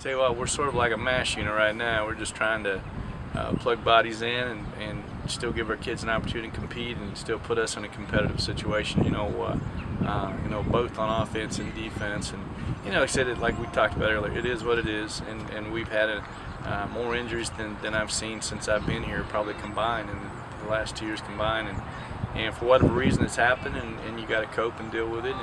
Tell you what, we're sort of like a mash unit right now. We're just trying to plug bodies in and still give our kids an opportunity to compete and still put us in a competitive situation. Both on offense and defense. And like I said, like we talked about earlier, it is what it is. And we've had more injuries than I've seen since I've been here, probably combined in the last 2 years combined. And for whatever reason, it's happened, and you got to cope and deal with it.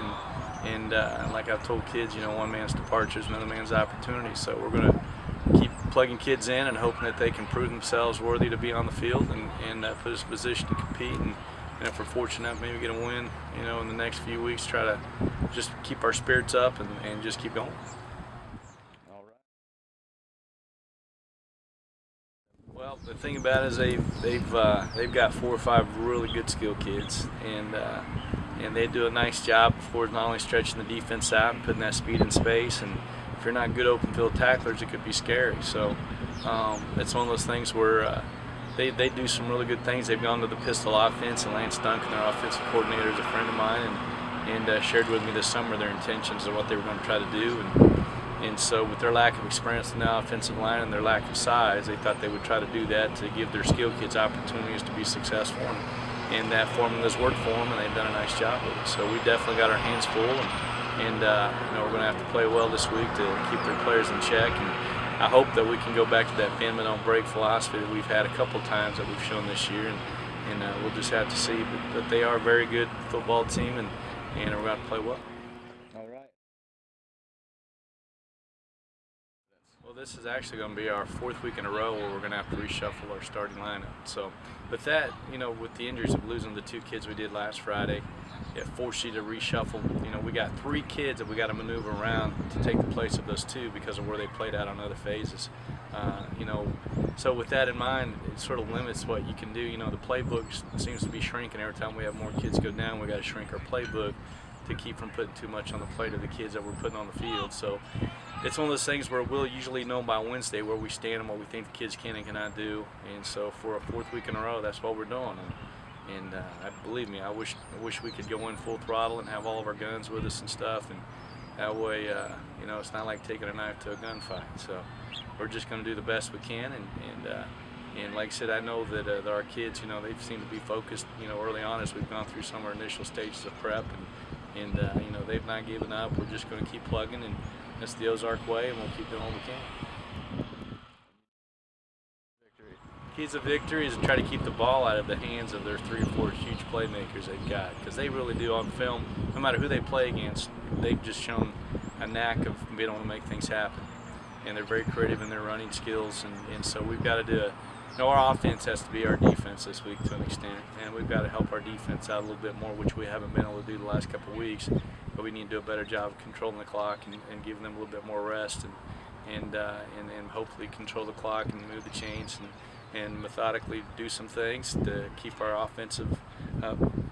And like I've told kids, one man's departure is another man's opportunity. So we're going to keep plugging kids in and hoping that they can prove themselves worthy to be on the field and put us in a position to compete. And if we're fortunate enough, maybe get a win, in the next few weeks, try to just keep our spirits up and just keep going. All right. Well, the thing about it is they've got 4 or 5 really good skill kids, and they do a nice job for not only stretching the defense out and putting that speed in space. And if you're not good open field tacklers, it could be scary. So it's one of those things where they do some really good things. They've gone to the pistol offense, and Lance Duncan, their offensive coordinator, is a friend of mine, and shared with me this summer their intentions of what they were going to try to do. And so with their lack of experience in the offensive line and their lack of size, they thought they would try to do that to give their skill kids opportunities to be successful. And that formula's worked for them, and they've done a nice job with it. So we definitely got our hands full, and we're going to have to play well this week to keep their players in check. And I hope that we can go back to that bend but don't break philosophy that we've had a couple times that we've shown this year, and we'll just have to see. But they are a very good football team, and we're going to have to play well. All right. Well, this is actually going to be our 4th week in a row where we're going to have to reshuffle our starting lineup. So, with that, with the injuries of losing the 2 kids we did last Friday, it forced you to reshuffle. We got 3 kids that we got to maneuver around to take the place of those 2 because of where they played out on other phases. So with that in mind, it sort of limits what you can do. The playbook seems to be shrinking every time we have more kids go down. We got to shrink our playbook to keep from putting too much on the plate of the kids that we're putting on the field. So it's one of those things where we'll usually know by Wednesday where we stand and what we think the kids can and cannot do. And so for a 4th week in a row, that's what we're doing. And believe me, I wish we could go in full throttle and have all of our guns with us and stuff. And that way, it's not like taking a knife to a gunfight. So we're just going to do the best we can. And like I said, I know that our kids, they seem to be focused, early on as we've gone through some of our initial stages of prep. And they've not given up. We're just going to keep plugging, and that's the Ozark way, and we'll keep doing what we can. Keys of victory is to try to keep the ball out of the hands of their 3 or 4 huge playmakers they've got, because they really do on film, no matter who they play against, they've just shown a knack of being able to make things happen. And they're very creative in their running skills, and so we've got to do it. Our offense has to be our defense this week to an extent, and we've got to help our defense out a little bit more, which we haven't been able to do the last couple of weeks. But we need to do a better job of controlling the clock and giving them a little bit more rest, and hopefully control the clock and move the chains and methodically do some things to keep our offensive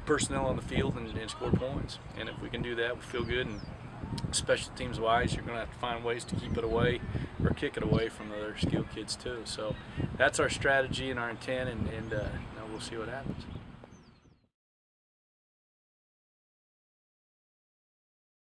personnel on the field and score points. And if we can do that, we feel good. And special teams wise, you're going to have to find ways to keep it away or kick it away from the other skilled kids too. So that's our strategy and our intent, and we'll see what happens.